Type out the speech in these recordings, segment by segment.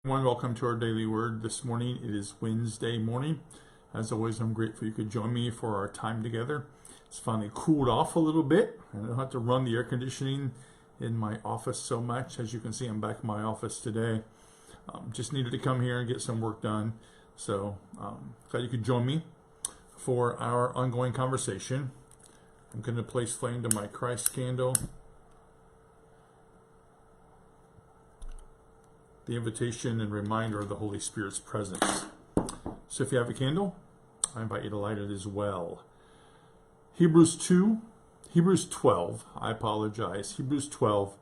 Everyone, welcome to our daily word this morning. It is Wednesday morning. As always, I'm grateful you could join me for our time together. It's finally cooled off a little bit. I don't have to run the air conditioning in my office so much. As you can see, I'm back in my office today. Just needed to come here and get some work done. So glad you could join me for our ongoing conversation. I'm going to place flame to my Christ candle. The invitation and reminder of the Holy Spirit's presence. So if you have a candle, I invite you to light it as well. Hebrews 12, I apologize. Hebrews 12,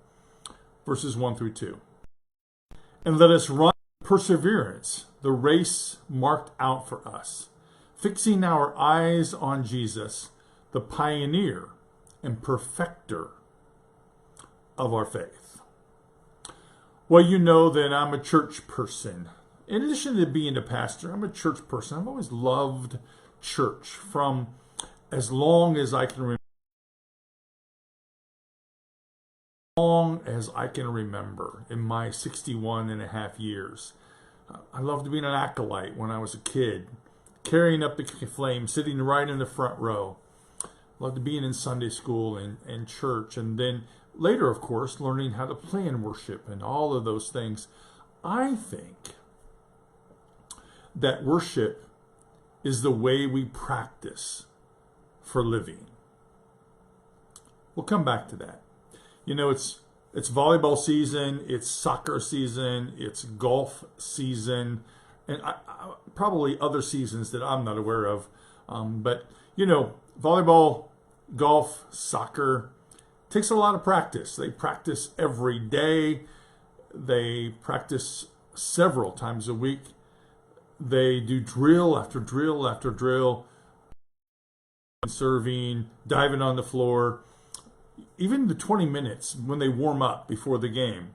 verses 1 through 2. And let us run with perseverance the race marked out for us, fixing our eyes on Jesus, the pioneer and perfecter of our faith. Well, you know that I'm a church person. In addition to being a pastor, I'm a church person. I've always loved church from as long as I can remember. In my 61 and a half years. I loved being an acolyte when I was a kid, carrying up the flame, sitting right in the front row. Loved being in Sunday school and church, and then later, of course, learning how to plan worship and all of those things. I think that worship is the way we practice for living. We'll come back to that. You know, it's volleyball season, it's soccer season, it's golf season, and probably other seasons that I'm not aware of. But, you know, volleyball, golf, soccer, takes a lot of practice. They practice every day. They practice several times a week. They do drill after drill after drill, serving, diving on the floor. Even the 20 minutes when they warm up before the game,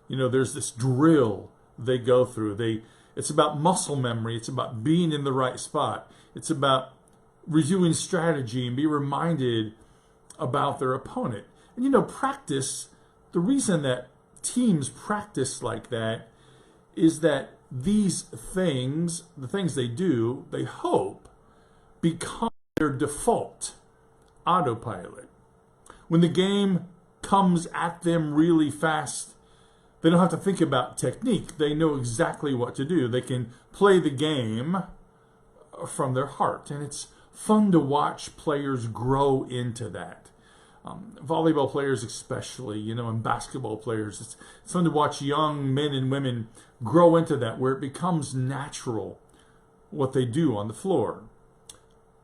you know, there's this drill they go through. It's about muscle memory. It's about being in the right spot. It's about reviewing strategy and be reminded about their opponent. And you know, practice, the reason that teams practice like that is that these things, the things they do, they hope become their default autopilot. When the game comes at them really fast, they don't have to think about technique. They know exactly what to do. They can play the game from their heart. And it's fun to watch players grow into that. Volleyball players especially, you know, and basketball players. It's fun to watch young men and women grow into that, where it becomes natural what they do on the floor.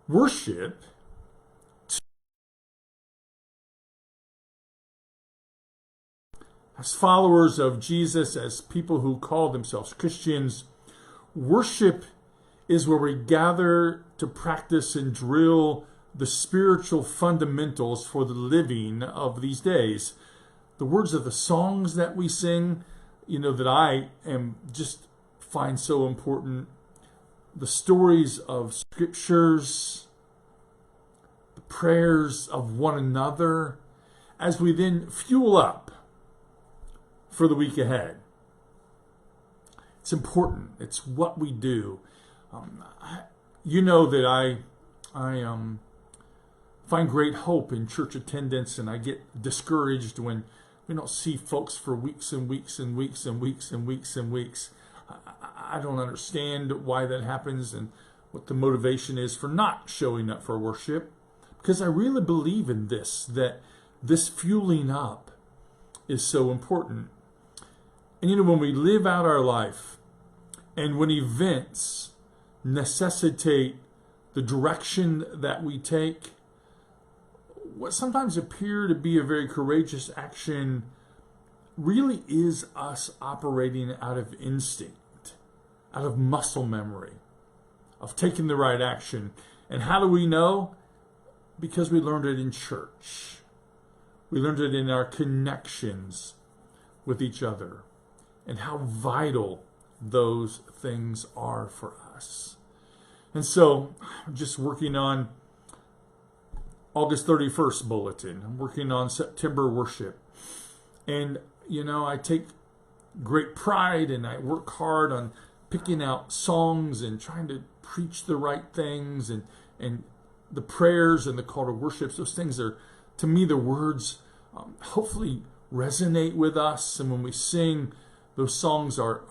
Worship, as followers of Jesus, as people who call themselves Christians, worship is where we gather to practice and drill the spiritual fundamentals for the living of these days. The words of the songs that we sing, you know, that I am just find so important. The stories of scriptures, the prayers of one another, as we then fuel up for the week ahead. It's important. It's what we do. You know that I find great hope in church attendance, and I get discouraged when we don't see folks for weeks and weeks and weeks and weeks and weeks and weeks. I don't understand why that happens and what the motivation is for not showing up for worship, because I really believe in this, that this fueling up is so important. And you know, when we live out our life and when events necessitate the direction that we take, what sometimes appear to be a very courageous action really is us operating out of instinct, out of muscle memory, of taking the right action. And how do we know? Because we learned it in church. We learned it in our connections with each other and how vital those things are for us. And so I'm just working on August 31st bulletin. I'm working on September worship. And, you know, I take great pride, and I work hard on picking out songs and trying to preach the right things, and the prayers and the call to worship. Those things are, to me, the words hopefully resonate with us, and when we sing, those songs are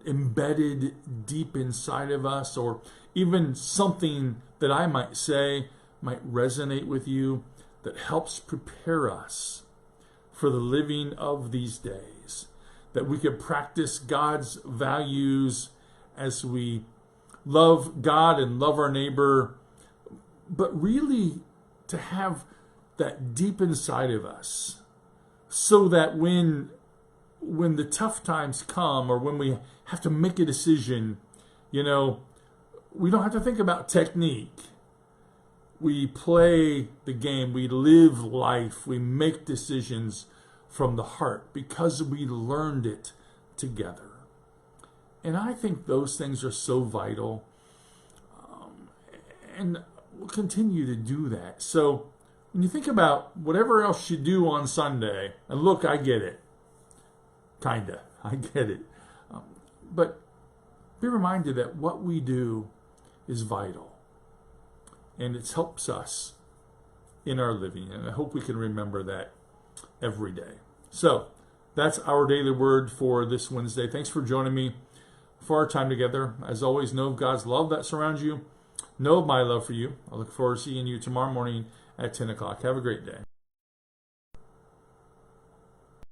embedded deep inside of us, or even something that I might say might resonate with you, that helps prepare us for the living of these days, that we could practice God's values as we love God and love our neighbor, but really to have that deep inside of us, so that when the tough times come, or when we have to make a decision, we don't have to think about technique. We play the game, we live life, we make decisions from the heart because we learned it together. And I think those things are so vital, and we'll continue to do that. So when you think about whatever else you do on Sunday, and look, I get it, kinda, I get it, but be reminded that what we do is vital. And it helps us in our living. And I hope we can remember that every day. So that's our daily word for this Wednesday. Thanks for joining me for our time together. As always, know of God's love that surrounds you. Know of my love for you. I look forward to seeing you tomorrow morning at 10 o'clock. Have a great day.